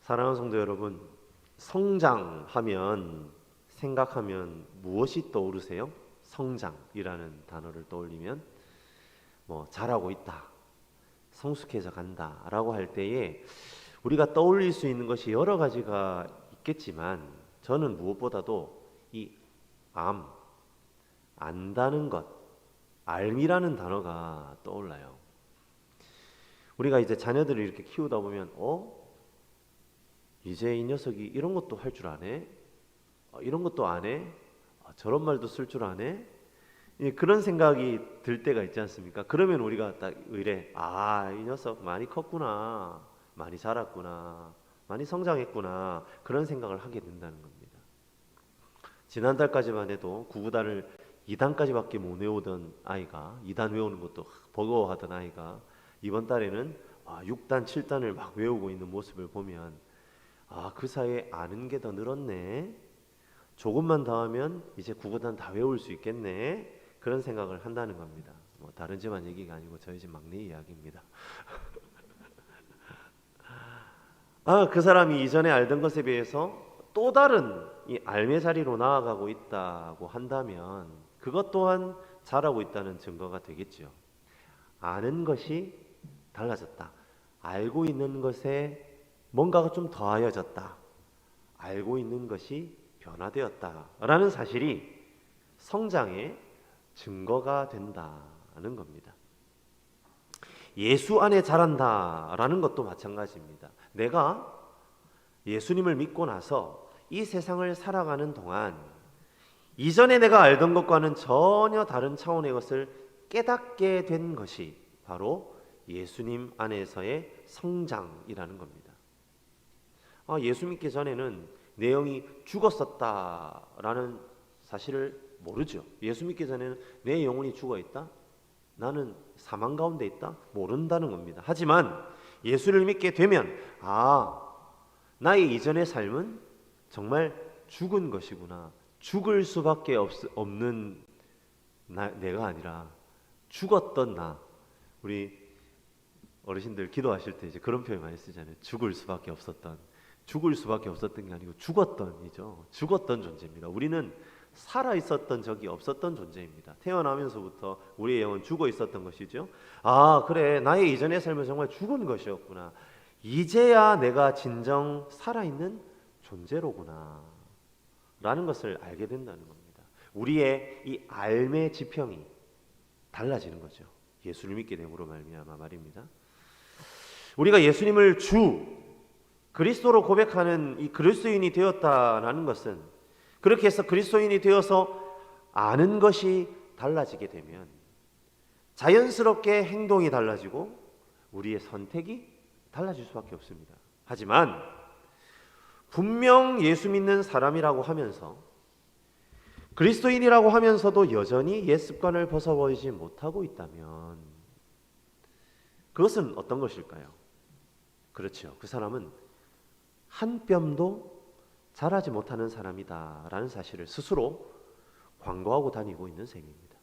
사랑하는 성도 여러분, 성장하면 생각하면 무엇이 떠오르세요? 성장이라는 단어를 떠올리면 잘하고 있다, 성숙해져 간다 라고 할 때에 우리가 떠올릴 수 있는 것이 여러 가지가 있겠지만 저는 무엇보다도 이 안다는 것, 알미라는 단어가 떠올라요. 우리가 이제 자녀들을 이렇게 키우다 보면 이제 이 녀석이 이런 것도 할 줄 아네? 이런 것도 안 해? 저런 말도 쓸 줄 아네? 그런 생각이 들 때가 있지 않습니까? 그러면 우리가 딱 의뢰, 이 녀석 많이 컸구나, 많이 자랐구나, 많이 성장했구나, 그런 생각을 하게 된다는 겁니다. 지난달까지만 해도 구구단을 2단까지밖에 못 외우던 아이가, 2단 외우는 것도 버거워하던 아이가 이번 달에는 6단, 7단을 막 외우고 있는 모습을 보면 그 사이에 아는 게 더 늘었네, 조금만 더 하면 이제 구구단 다 외울 수 있겠네, 그런 생각을 한다는 겁니다. 다른 집안 얘기가 아니고 저희 집 막내 이야기입니다. 그 사람이 이전에 알던 것에 비해서 또 다른 이 알매 자리로 나아가고 있다고 한다면 그것 또한 잘하고 있다는 증거가 되겠죠. 아는 것이 달라졌다, 알고 있는 것에 뭔가가 좀 더하여졌다, 알고 있는 것이 변화되었다라는 사실이 성장의 증거가 된다는 겁니다. 예수 안에 자란다라는 것도 마찬가지입니다. 내가 예수님을 믿고 나서 이 세상을 살아가는 동안 이전에 내가 알던 것과는 전혀 다른 차원의 것을 깨닫게 된 것이 바로 예수님 안에서의 성장이라는 겁니다. 예수 믿기 전에는 내 영이 죽었었다라는 사실을 모르죠. 예수 믿기 전에는 내 영혼이 죽어있다, 나는 사망 가운데 있다, 모른다는 겁니다. 하지만 예수를 믿게 되면 나의 이전의 삶은 정말 죽은 것이구나, 죽을 수밖에 없는 내가 아니라 죽었던 나. 우리 어르신들 기도하실 때 이제 그런 표현 많이 쓰잖아요. 죽을 수밖에 없었던 게 아니고 죽었던이죠. 죽었던 존재입니다. 우리는 살아 있었던 적이 없었던 존재입니다. 태어나면서부터 우리의 영은 죽어 있었던 것이죠. 그래, 나의 이전의 삶은 정말 죽은 것이었구나, 이제야 내가 진정 살아있는 존재로구나 라는 것을 알게 된다는 겁니다. 우리의 이 알매 지평이 달라지는 거죠. 예수를 믿게 됨으로 말미암아 말입니다. 우리가 예수님을 주 그리스도로 고백하는 이 그리스도인이 되었다라는 것은, 그렇게 해서 그리스도인이 되어서 아는 것이 달라지게 되면 자연스럽게 행동이 달라지고 우리의 선택이 달라질 수밖에 없습니다. 하지만 분명 예수 믿는 사람이라고 하면서, 그리스도인이라고 하면서도 여전히 옛 습관을 벗어버리지 못하고 있다면 그것은 어떤 것일까요? 그렇죠. 그 사람은 한 뼘도 자라지 못하는 사람이다라는 사실을 스스로 광고하고 다니고 있는 셈입니다.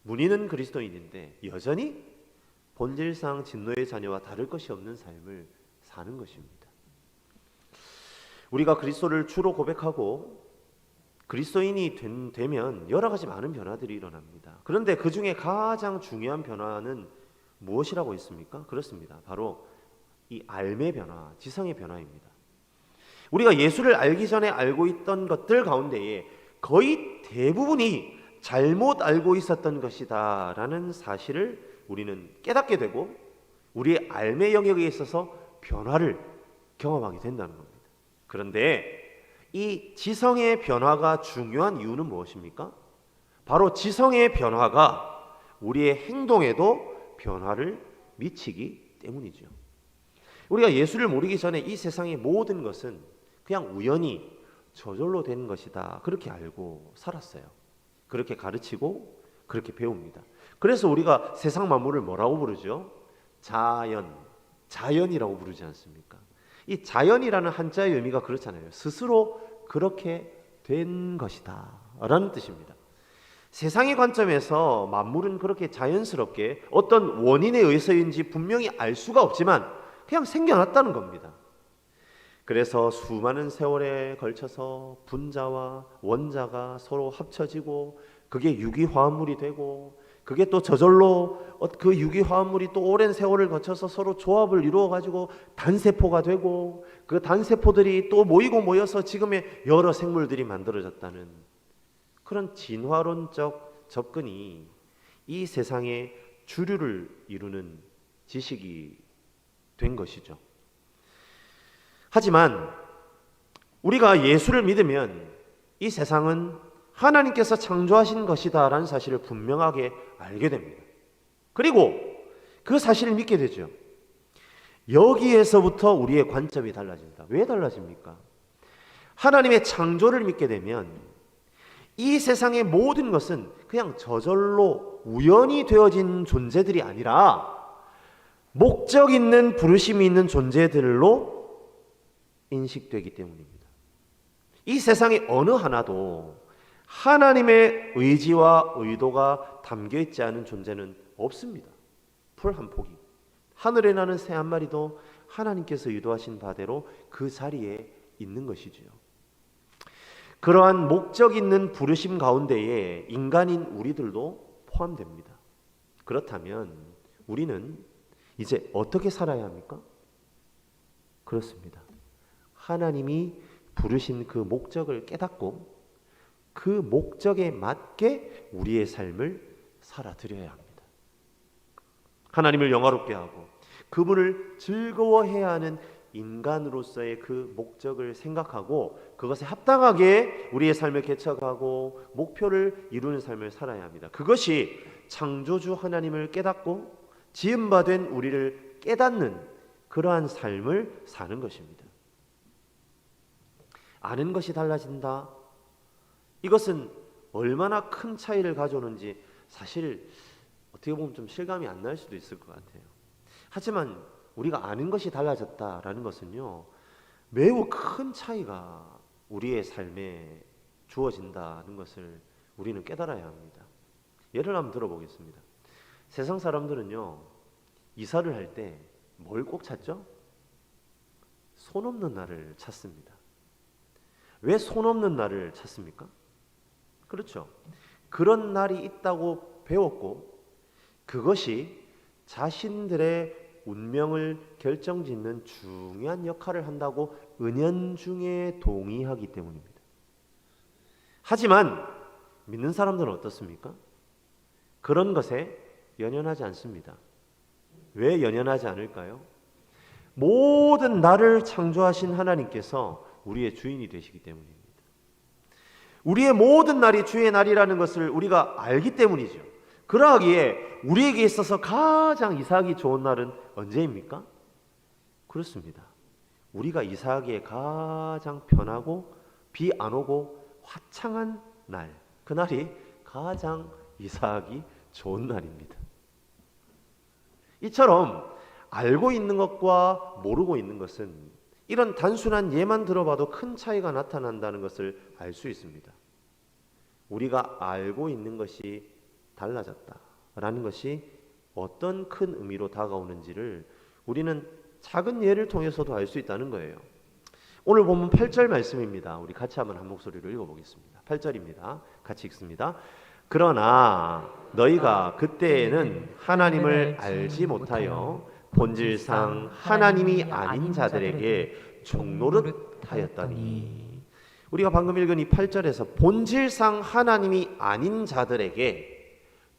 문의는 그리스도인인데 여전히 본질상 진노의 자녀와 다를 것이 없는 삶을 사는 것입니다. 우리가 그리스도를 주로 고백하고 그리스도인이 되면 여러 가지 많은 변화들이 일어납니다. 그런데 그 중에 가장 중요한 변화는 무엇이라고 있습니까? 그렇습니다. 바로 이 알매 변화, 지성의 변화입니다. 우리가 예수를 알기 전에 알고 있던 것들 가운데에 거의 대부분이 잘못 알고 있었던 것이다 라는 사실을 우리는 깨닫게 되고 우리의 알매 영역에 있어서 변화를 경험하게 된다는 겁니다. 그런데 이 지성의 변화가 중요한 이유는 무엇입니까? 바로 지성의 변화가 우리의 행동에도 변화를 미치기 때문이죠. 우리가 예수를 모르기 전에 이 세상의 모든 것은 그냥 우연히 저절로 된 것이다, 그렇게 알고 살았어요. 그렇게 가르치고 그렇게 배웁니다. 그래서 우리가 세상 만물을 뭐라고 부르죠? 자연이라고 부르지 않습니까? 이 자연이라는 한자의 의미가 그렇잖아요. 스스로 그렇게 된 것이다 라는 뜻입니다. 세상의 관점에서 만물은 그렇게 자연스럽게 어떤 원인에 의해서인지 분명히 알 수가 없지만 그냥 생겨났다는 겁니다. 그래서 수많은 세월에 걸쳐서 분자와 원자가 서로 합쳐지고 그게 유기화합물이 되고 그게 또 저절로 그 유기화합물이 또 오랜 세월을 거쳐서 서로 조합을 이루어 가지고 단세포가 되고 그 단세포들이 또 모이고 모여서 지금의 여러 생물들이 만들어졌다는 그런 진화론적 접근이 이 세상의 주류를 이루는 지식이 된 것이죠. 하지만 우리가 예수를 믿으면 이 세상은 하나님께서 창조하신 것이다 라는 사실을 분명하게 알게 됩니다. 그리고 그 사실을 믿게 되죠. 여기에서부터 우리의 관점이 달라진다. 왜 달라집니까? 하나님의 창조를 믿게 되면 이 세상의 모든 것은 그냥 저절로 우연히 되어진 존재들이 아니라 목적 있는 부르심이 있는 존재들로 인식되기 때문입니다. 이 세상의 어느 하나도 하나님의 의지와 의도가 담겨 있지 않은 존재는 없습니다. 풀 한 포기. 하늘에 나는 새 한 마리도 하나님께서 의도하신 바대로 그 자리에 있는 것이지요. 그러한 목적 있는 부르심 가운데에 인간인 우리들도 포함됩니다. 그렇다면 우리는 이제 어떻게 살아야 합니까? 그렇습니다. 하나님이 부르신 그 목적을 깨닫고 그 목적에 맞게 우리의 삶을 살아드려야 합니다. 하나님을 영화롭게 하고 그분을 즐거워해야 하는 인간으로서의 그 목적을 생각하고 그것에 합당하게 우리의 삶을 개척하고 목표를 이루는 삶을 살아야 합니다. 그것이 창조주 하나님을 깨닫고 지은 바 된 우리를 깨닫는 그러한 삶을 사는 것입니다. 아는 것이 달라진다. 이것은 얼마나 큰 차이를 가져오는지 사실 어떻게 보면 좀 실감이 안 날 수도 있을 것 같아요. 하지만 우리가 아는 것이 달라졌다라는 것은요, 매우 큰 차이가 우리의 삶에 주어진다는 것을 우리는 깨달아야 합니다. 예를 한번 들어보겠습니다. 세상 사람들은요, 이사를 할 때 뭘 꼭 찾죠? 손 없는 날을 찾습니다. 왜 손 없는 날을 찾습니까? 그렇죠. 그런 날이 있다고 배웠고 그것이 자신들의 운명을 결정짓는 중요한 역할을 한다고 은연중에 동의하기 때문입니다. 하지만 믿는 사람들은 어떻습니까? 그런 것에 연연하지 않습니다. 왜 연연하지 않을까요? 모든 나를 창조하신 하나님께서 우리의 주인이 되시기 때문입니다. 우리의 모든 날이 주의 날이라는 것을 우리가 알기 때문이죠. 그러하기에 우리에게 있어서 가장 이사하기 좋은 날은 언제입니까? 그렇습니다. 우리가 이사하기에 가장 편하고 비 안 오고 화창한 날, 그날이 가장 이사하기 좋은 날입니다. 이처럼 알고 있는 것과 모르고 있는 것은 이런 단순한 예만 들어봐도 큰 차이가 나타난다는 것을 알 수 있습니다. 우리가 알고 있는 것이 달라졌다라는 것이 어떤 큰 의미로 다가오는지를 우리는 작은 예를 통해서도 알 수 있다는 거예요. 오늘 본문 8절 말씀입니다. 우리 같이 한번 한 목소리로 읽어보겠습니다. 8절입니다. 같이 읽습니다. 그러나 너희가 그때에는 하나님을 알지 못하여 본질상 하나님이 아닌 자들에게 종노릇하였다니. 우리가 방금 읽은 이 8절에서 본질상 하나님이 아닌 자들에게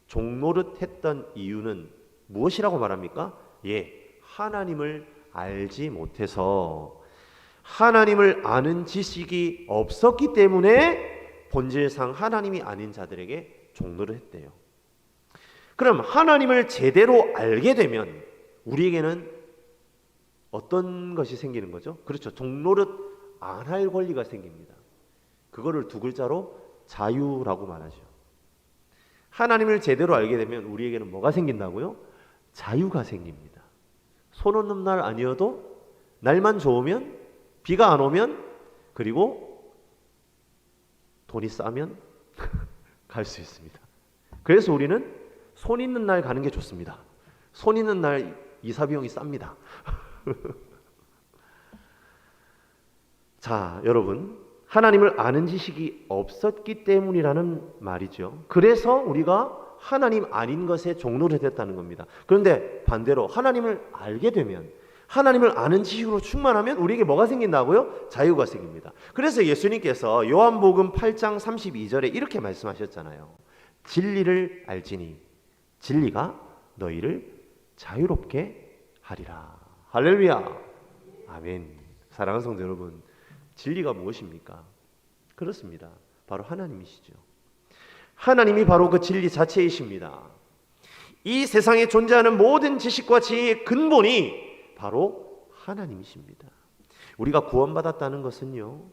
종노릇했던 이유는 무엇이라고 말합니까? 하나님을 알지 못해서 하나님을 아는 지식이 없었기 때문에 본질상 하나님이 아닌 자들에게 종노릇했대요. 그럼 하나님을 제대로 알게 되면 우리에게는 어떤 것이 생기는 거죠? 그렇죠. 종노릇 안 할 권리가 생깁니다. 그거를 두 글자로 자유라고 말하죠. 하나님을 제대로 알게 되면 우리에게는 뭐가 생긴다고요? 자유가 생깁니다. 손 없는 날 아니어도 날만 좋으면, 비가 안 오면, 그리고 돈이 싸면 갈 수 있습니다. 그래서 우리는 손 있는 날 가는 게 좋습니다. 손 있는 날 이사 비용이 쌉니다. 자, 여러분, 하나님을 아는 지식이 없었기 때문이라는 말이죠. 그래서 우리가 하나님 아닌 것에 종로를 됐다는 겁니다. 그런데 반대로 하나님을 알게 되면, 하나님을 아는 지식으로 충만하면 우리에게 뭐가 생긴다고요? 자유가 생깁니다. 그래서 예수님께서 요한복음 8장 32절에 이렇게 말씀하셨잖아요. 진리를 알지니 진리가 너희를 자유롭게 하리라. 할렐루야. 아멘. 사랑하는 성도 여러분, 진리가 무엇입니까? 그렇습니다. 바로 하나님이시죠. 하나님이 바로 그 진리 자체이십니다. 이 세상에 존재하는 모든 지식과 지혜의 근본이 바로 하나님이십니다. 우리가 구원받았다는 것은요,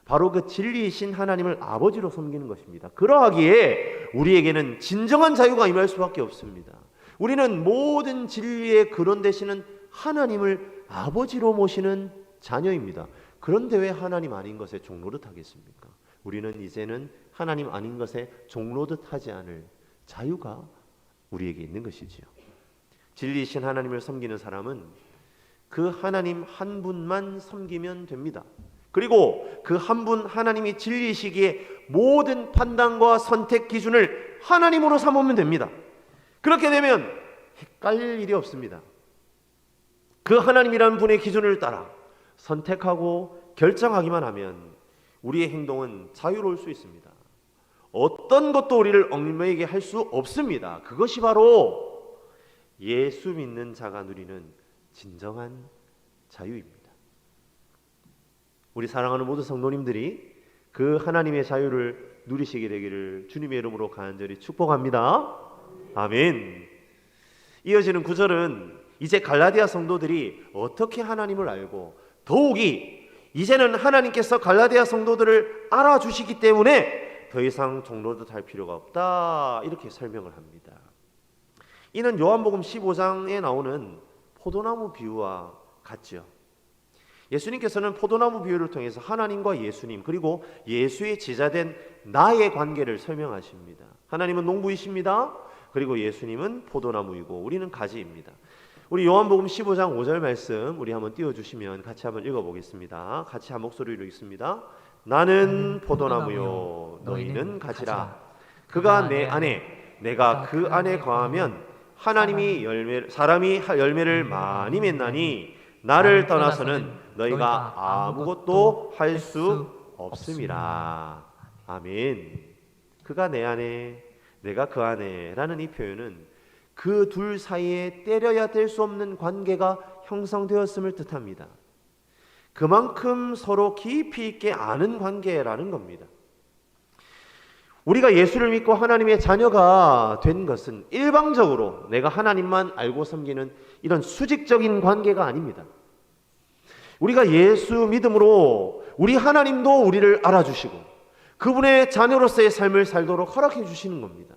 바로 그 진리이신 하나님을 아버지로 섬기는 것입니다. 그러하기에 우리에게는 진정한 자유가 임할 수밖에 없습니다. 우리는 모든 진리의 근원 되시는 하나님을 아버지로 모시는 자녀입니다. 그런데 왜 하나님 아닌 것에 종노릇 하겠습니까? 우리는 이제는 하나님 아닌 것에 종노릇 하지 않을 자유가 우리에게 있는 것이지요. 진리이신 하나님을 섬기는 사람은 그 하나님 한 분만 섬기면 됩니다. 그리고 그 한 분 하나님이 진리이시기에 모든 판단과 선택 기준을 하나님으로 삼으면 됩니다. 그렇게 되면 헷갈릴 일이 없습니다. 그 하나님이라는 분의 기준을 따라 선택하고 결정하기만 하면 우리의 행동은 자유로울 수 있습니다. 어떤 것도 우리를 얽매이게 할 수 없습니다. 그것이 바로 예수 믿는 자가 누리는 진정한 자유입니다. 우리 사랑하는 모든 성도님들이 그 하나님의 자유를 누리시게 되기를 주님의 이름으로 간절히 축복합니다. 아멘. 이어지는 구절은 이제 갈라디아 성도들이 어떻게 하나님을 알고, 더욱이 이제는 하나님께서 갈라디아 성도들을 알아주시기 때문에 더 이상 종노릇 할 필요가 없다, 이렇게 설명을 합니다. 이는 요한복음 15장에 나오는 포도나무 비유와 같죠. 예수님께서는 포도나무 비유를 통해서 하나님과 예수님, 그리고 예수의 제자된 나의 관계를 설명하십니다. 하나님은 농부이십니다. 그리고 예수님은 포도나무이고 우리는 가지입니다. 우리 요한복음 15장 5절 말씀 우리 한번 띄워주시면 같이 한번 읽어보겠습니다. 같이 한 목소리로 읽습니다. 나는 포도나무요 너희는 가지라. 그가 내 안에 내가 그 안에 거하면 사람이 열매를 많이 맺나니 나를 떠나서는 너희가 아무것도 할 수 없음이라. 아멘. 그가 내 안에 내가 그 안에 라는 이 표현은 그 둘 사이에 때려야 될 수 없는 관계가 형성되었음을 뜻합니다. 그만큼 서로 깊이 있게 아는 관계라는 겁니다. 우리가 예수를 믿고 하나님의 자녀가 된 것은 일방적으로 내가 하나님만 알고 섬기는 이런 수직적인 관계가 아닙니다. 우리가 예수 믿음으로 우리 하나님도 우리를 알아주시고 그분의 자녀로서의 삶을 살도록 허락해 주시는 겁니다.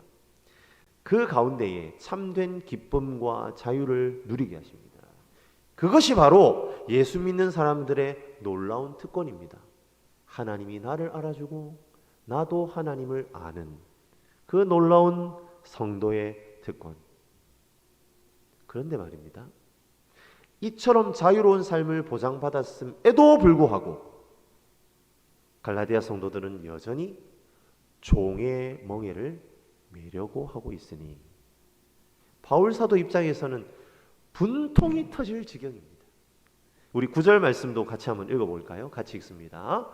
그 가운데에 참된 기쁨과 자유를 누리게 하십니다. 그것이 바로 예수 믿는 사람들의 놀라운 특권입니다. 하나님이 나를 알아주고 나도 하나님을 아는 그 놀라운 성도의 특권. 그런데 말입니다, 이처럼 자유로운 삶을 보장받았음에도 불구하고 갈라디아 성도들은 여전히 종의 멍에를 매려고 하고 있으니 바울 사도 입장에서는 분통이 터질 지경입니다. 우리 9절 말씀도 같이 한번 읽어볼까요? 같이 읽습니다.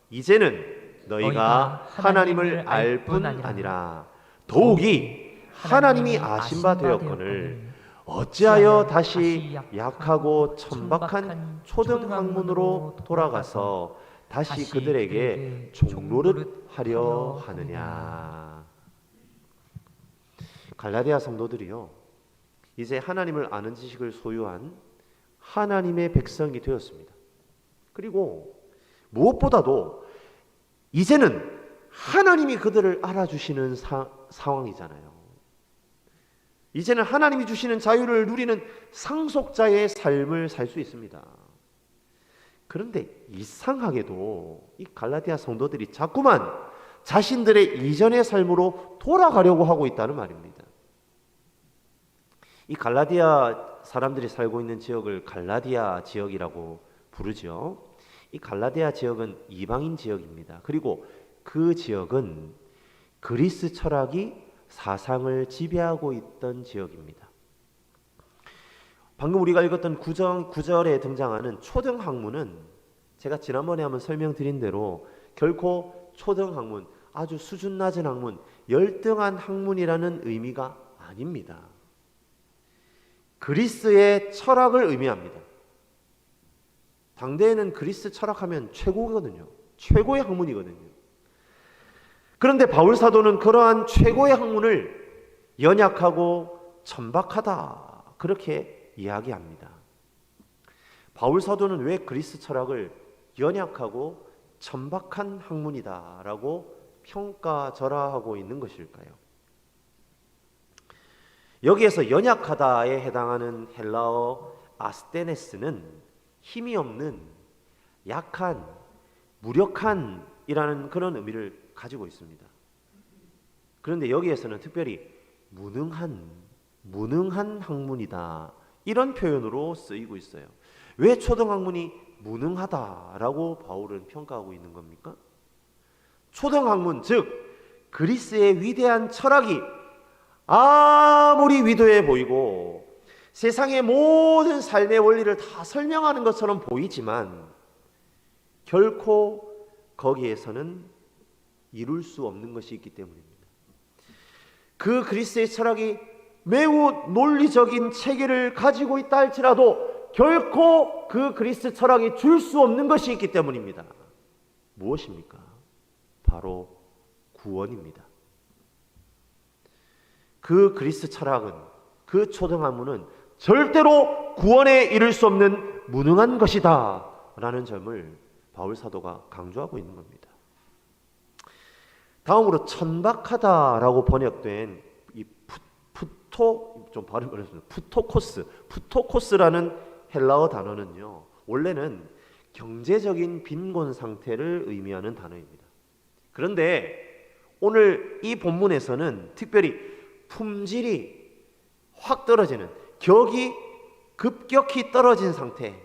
이제는 너희가 하나님을 알 뿐 아니라 더욱이 하나님이 아신 바 되었거늘 어찌하여 다시 약하고 천박한 초등학문으로 돌아가서 다시 그들에게 종노릇 하려 하느냐. 갈라디아 성도들이요, 이제 하나님을 아는 지식을 소유한 하나님의 백성이 되었습니다. 그리고 무엇보다도 이제는 하나님이 그들을 알아주시는 상황이잖아요. 이제는 하나님이 주시는 자유를 누리는 상속자의 삶을 살 수 있습니다. 그런데 이상하게도 이 갈라디아 성도들이 자꾸만 자신들의 이전의 삶으로 돌아가려고 하고 있다는 말입니다. 이 갈라디아 사람들이 살고 있는 지역을 갈라디아 지역이라고 부르죠. 이 갈라디아 지역은 이방인 지역입니다. 그리고 그 지역은 그리스 철학이 사상을 지배하고 있던 지역입니다. 방금 우리가 읽었던 구절에 등장하는 초등학문은 제가 지난번에 한번 설명드린 대로 결코 초등학문, 아주 수준 낮은 학문, 열등한 학문이라는 의미가 아닙니다. 그리스의 철학을 의미합니다. 당대에는 그리스 철학하면 최고거든요. 최고의 학문이거든요. 그런데 바울 사도는 그러한 최고의 학문을 연약하고 천박하다, 그렇게 이야기합니다. 바울 사도는 왜 그리스 철학을 연약하고 천박한 학문이다라고 평가절하하고 있는 것일까요? 여기에서 연약하다에 해당하는 헬라어 아스테네스는 힘이 없는, 약한, 무력한이라는 그런 의미를 가지고 있습니다. 그런데 여기에서는 특별히 무능한 학문이다, 이런 표현으로 쓰이고 있어요. 왜 초등학문이 무능하다라고 바울은 평가하고 있는 겁니까? 초등학문, 즉 그리스의 위대한 철학이 아무리 위대해 보이고 세상의 모든 삶의 원리를 다 설명하는 것처럼 보이지만 결코 거기에서는 이룰 수 없는 것이 있기 때문입니다. 그 그리스의 철학이 매우 논리적인 체계를 가지고 있다 할지라도 결코 그 그리스 철학이 줄 수 없는 것이 있기 때문입니다. 무엇입니까? 바로 구원입니다. 그 그리스 철학은, 그 초등학문은 절대로 구원에 이를 수 없는 무능한 것이다 라는 점을 바울 사도가 강조하고 있는 겁니다. 다음으로 천박하다라고 번역된 이 푸토코스라는 헬라어 단어는요, 원래는 경제적인 빈곤 상태를 의미하는 단어입니다. 그런데 오늘 이 본문에서는 특별히 품질이 확 떨어지는, 격이 급격히 떨어진 상태,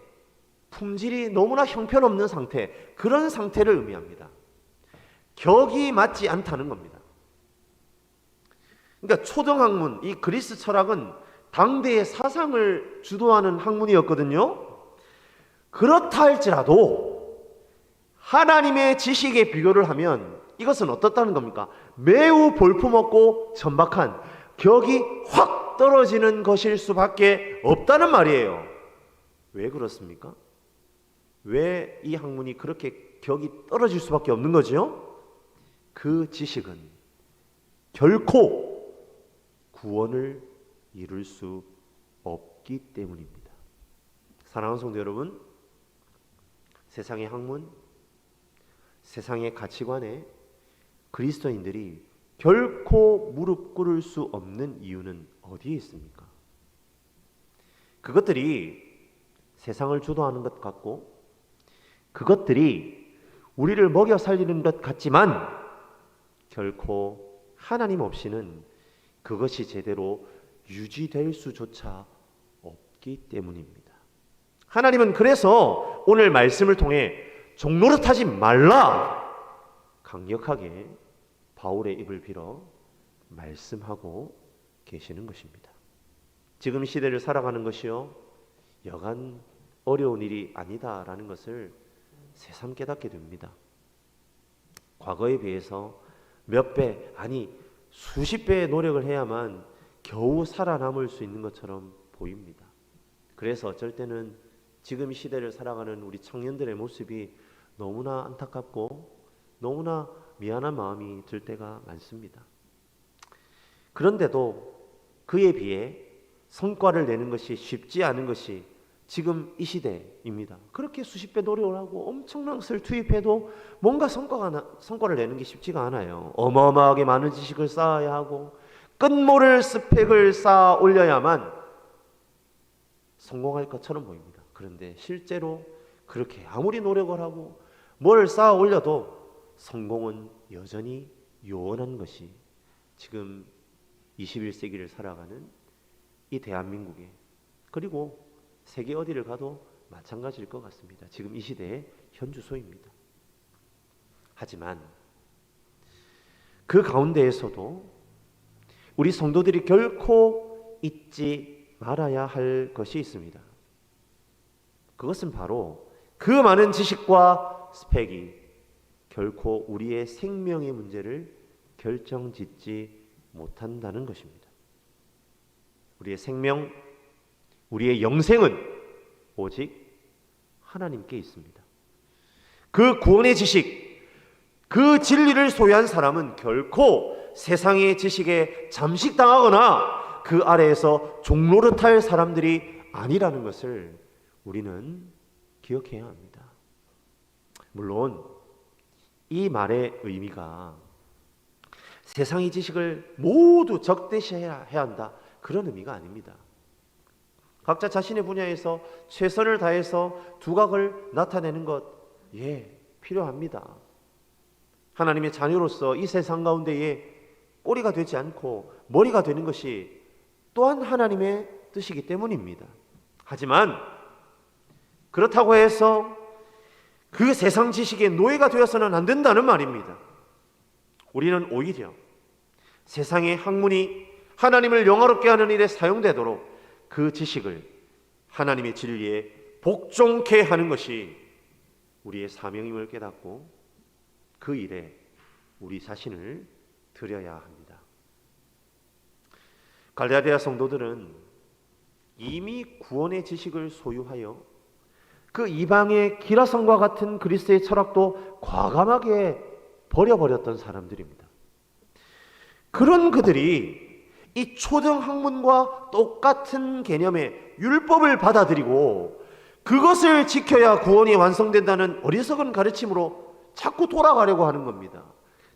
품질이 너무나 형편없는 상태, 그런 상태를 의미합니다. 격이 맞지 않다는 겁니다. 그러니까 초등학문, 이 그리스 철학은 당대의 사상을 주도하는 학문이었거든요. 그렇다 할지라도 하나님의 지식에 비교를 하면 이것은 어떻다는 겁니까? 매우 볼품없고 천박한, 격이 확 떨어지는 것일 수밖에 없다는 말이에요. 왜 그렇습니까? 왜 이 학문이 그렇게 격이 떨어질 수밖에 없는 거죠? 그 지식은 결코 구원을 이룰 수 없기 때문입니다. 사랑하는 성도 여러분, 세상의 학문, 세상의 가치관에 그리스도인들이 결코 무릎 꿇을 수 없는 이유는 어디에 있습니까? 그것들이 세상을 주도하는 것 같고, 그것들이 우리를 먹여 살리는 것 같지만 결코 하나님 없이는 그것이 제대로 유지될 수조차 없기 때문입니다. 하나님은 그래서 오늘 말씀을 통해 종노릇하지 말라, 강력하게 바울의 입을 빌어 말씀하고 계시는 것입니다. 지금 시대를 살아가는 것이요, 여간 어려운 일이 아니다라는 것을 새삼 깨닫게 됩니다. 과거에 비해서 몇 배, 아니 수십 배의 노력을 해야만 겨우 살아남을 수 있는 것처럼 보입니다. 그래서 어쩔 때는 지금 시대를 살아가는 우리 청년들의 모습이 너무나 안타깝고 너무나 미안한 마음이 들 때가 많습니다. 그런데도 그에 비해 성과를 내는 것이 쉽지 않은 것이 지금 이 시대입니다. 그렇게 수십 배 노력을 하고 엄청난 것을 투입해도 뭔가 성과를 내는 게 쉽지가 않아요. 어마어마하게 많은 지식을 쌓아야 하고 끝모를 스펙을 쌓아 올려야만 성공할 것처럼 보입니다. 그런데 실제로 그렇게 아무리 노력을 하고 뭘 쌓아 올려도 성공은 여전히 요원한 것이 지금 21세기를 살아가는 이 대한민국에, 그리고 세계 어디를 가도 마찬가지일 것 같습니다. 지금 이 시대의 현주소입니다. 하지만 그 가운데에서도 우리 성도들이 결코 잊지 말아야 할 것이 있습니다. 그것은 바로 그 많은 지식과 스펙이 결코 우리의 생명의 문제를 결정짓지 못한다는 것입니다. 우리의 생명, 우리의 영생은 오직 하나님께 있습니다. 그 구원의 지식, 그 진리를 소유한 사람은 결코 세상의 지식에 잠식당하거나 그 아래에서 종노릇할 사람들이 아니라는 것을 우리는 기억해야 합니다. 물론 이 말의 의미가 세상의 지식을 모두 적대시해야 한다, 그런 의미가 아닙니다. 각자 자신의 분야에서 최선을 다해서 두각을 나타내는 것, 필요합니다. 하나님의 자녀로서 이 세상 가운데에 꼬리가 되지 않고 머리가 되는 것이 또한 하나님의 뜻이기 때문입니다. 하지만 그렇다고 해서 그 세상 지식의 노예가 되어서는 안 된다는 말입니다. 우리는 오히려 세상의 학문이 하나님을 영화롭게 하는 일에 사용되도록 그 지식을 하나님의 진리에 복종케 하는 것이 우리의 사명임을 깨닫고 그 일에 우리 자신을 드려야 합니다. 갈라디아 성도들은 이미 구원의 지식을 소유하여 그 이방의 기라성과 같은 그리스도의 철학도 과감하게 버려버렸던 사람들입니다. 그런 그들이 이 초등 학문과 똑같은 개념의 율법을 받아들이고 그것을 지켜야 구원이 완성된다는 어리석은 가르침으로 자꾸 돌아가려고 하는 겁니다.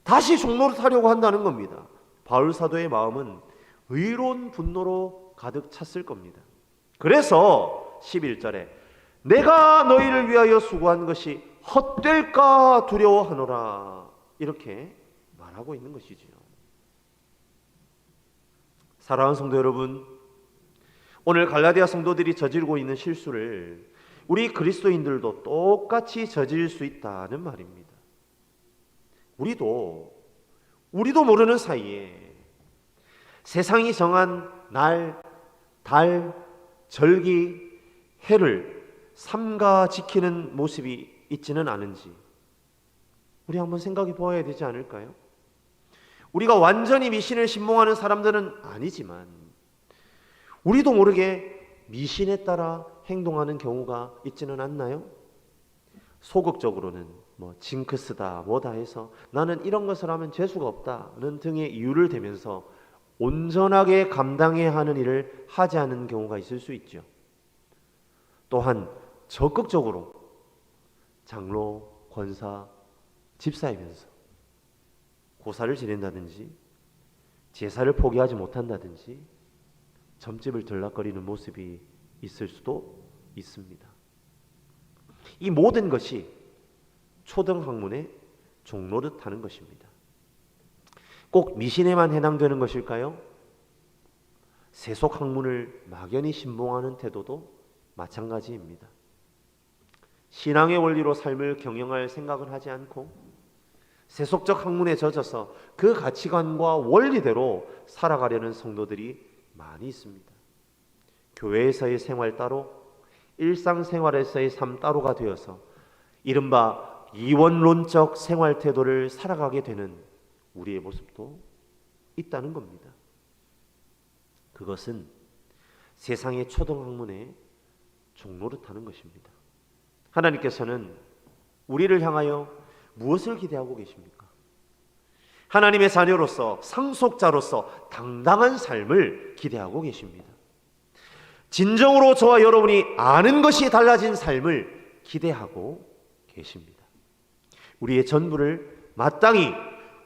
다시 종노릇하려고 한다는 겁니다. 바울 사도의 마음은 의로운 분노로 가득 찼을 겁니다. 그래서 11절에 내가 너희를 위하여 수고한 것이 헛될까 두려워하노라, 이렇게 말하고 있는 것이지요. 사랑하는 성도 여러분, 오늘 갈라디아 성도들이 저지르고 있는 실수를 우리 그리스도인들도 똑같이 저지를 수 있다는 말입니다. 우리도 모르는 사이에 세상이 정한 날, 달, 절기, 해를 삼가 지키는 모습이 있지는 않은지 우리 한번 생각해 보아야 되지 않을까요? 우리가 완전히 미신을 신봉하는 사람들은 아니지만 우리도 모르게 미신에 따라 행동하는 경우가 있지는 않나요? 소극적으로는 징크스다 뭐다 해서 나는 이런 것을 하면 재수가 없다는 등의 이유를 대면서 온전하게 감당해야 하는 일을 하지 않는 경우가 있을 수 있죠. 또한 적극적으로 장로, 권사, 집사이면서 고사를 지낸다든지 제사를 포기하지 못한다든지 점집을 들락거리는 모습이 있을 수도 있습니다. 이 모든 것이 초등학문의 종노릇하는 것입니다. 꼭 미신에만 해당되는 것일까요? 세속학문을 막연히 신봉하는 태도도 마찬가지입니다. 신앙의 원리로 삶을 경영할 생각을 하지 않고 세속적 학문에 젖어서 그 가치관과 원리대로 살아가려는 성도들이 많이 있습니다. 교회에서의 생활 따로, 일상생활에서의 삶 따로가 되어서 이른바 이원론적 생활 태도를 살아가게 되는 우리의 모습도 있다는 겁니다. 그것은 세상의 초등학문에 종노릇하는 것입니다. 하나님께서는 우리를 향하여 무엇을 기대하고 계십니까? 하나님의 자녀로서, 상속자로서 당당한 삶을 기대하고 계십니다. 진정으로 저와 여러분이 아는 것이 달라진 삶을 기대하고 계십니다. 우리의 전부를 마땅히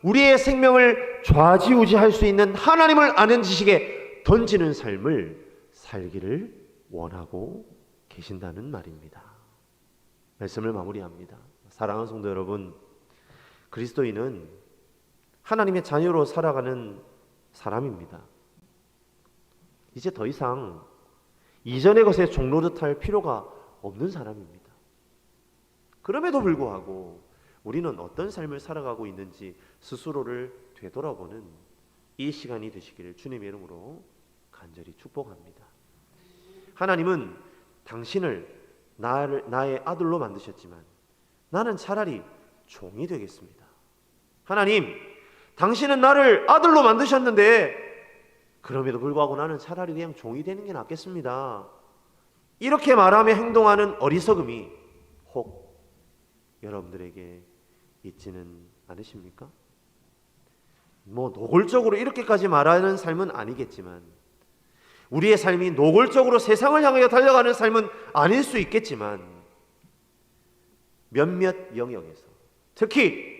우리의 생명을 좌지우지할 수 있는 하나님을 아는 지식에 던지는 삶을 살기를 원하고 계신다는 말입니다. 말씀을 마무리합니다. 사랑하는 성도 여러분, 그리스도인은 하나님의 자녀로 살아가는 사람입니다. 이제 더 이상 이전의 것에 종노릇할 필요가 없는 사람입니다. 그럼에도 불구하고 우리는 어떤 삶을 살아가고 있는지 스스로를 되돌아보는 이 시간이 되시기를 주님의 이름으로 간절히 축복합니다. 하나님은 당신을 나의 아들로 만드셨지만 나는 차라리 종이 되겠습니다. 하나님, 당신은 나를 아들로 만드셨는데 그럼에도 불구하고 나는 차라리 그냥 종이 되는 게 낫겠습니다. 이렇게 말하며 행동하는 어리석음이 혹 여러분들에게 있지는 않으십니까? 노골적으로 이렇게까지 말하는 삶은 아니겠지만, 우리의 삶이 노골적으로 세상을 향하여 달려가는 삶은 아닐 수 있겠지만, 몇몇 영역에서 특히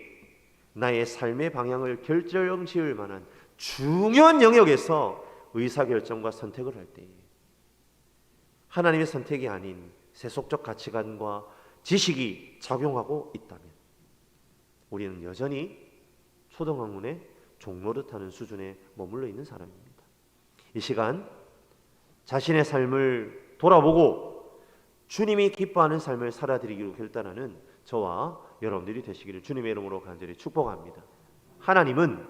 나의 삶의 방향을 결정지을 만한 중요한 영역에서 의사결정과 선택을 할 때 하나님의 선택이 아닌 세속적 가치관과 지식이 작용하고 있다면 우리는 여전히 초등학문의 종노릇하는 수준에 머물러 있는 사람입니다. 이 시간 자신의 삶을 돌아보고 주님이 기뻐하는 삶을 살아드리기로 결단하는 저와 여러분들이 되시기를 주님의 이름으로 간절히 축복합니다. 하나님은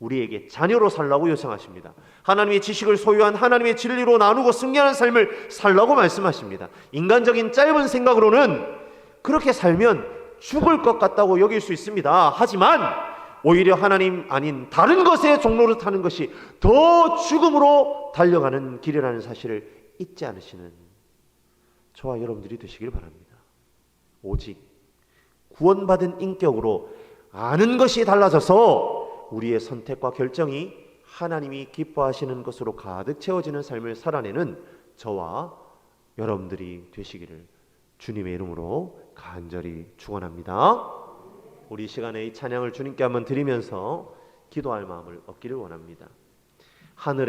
우리에게 자녀로 살라고 요청하십니다. 하나님의 지식을 소유한 하나님의 진리로 나누고 승리하는 삶을 살라고 말씀하십니다. 인간적인 짧은 생각으로는 그렇게 살면 죽을 것 같다고 여길 수 있습니다. 하지만 오히려 하나님 아닌 다른 것에 종노릇하는 것이 더 죽음으로 달려가는 길이라는 사실을 잊지 않으시는 저와 여러분들이 되시길 바랍니다. 오직 구원받은 인격으로 아는 것이 달라져서 우리의 선택과 결정이 하나님이 기뻐하시는 것으로 가득 채워지는 삶을 살아내는 저와 여러분들이 되시기를 주님의 이름으로 간절히 축원합니다. 우리 시간에 이 찬양을 주님께 한번 드리면서 기도할 마음을 얻기를 원합니다. 하늘에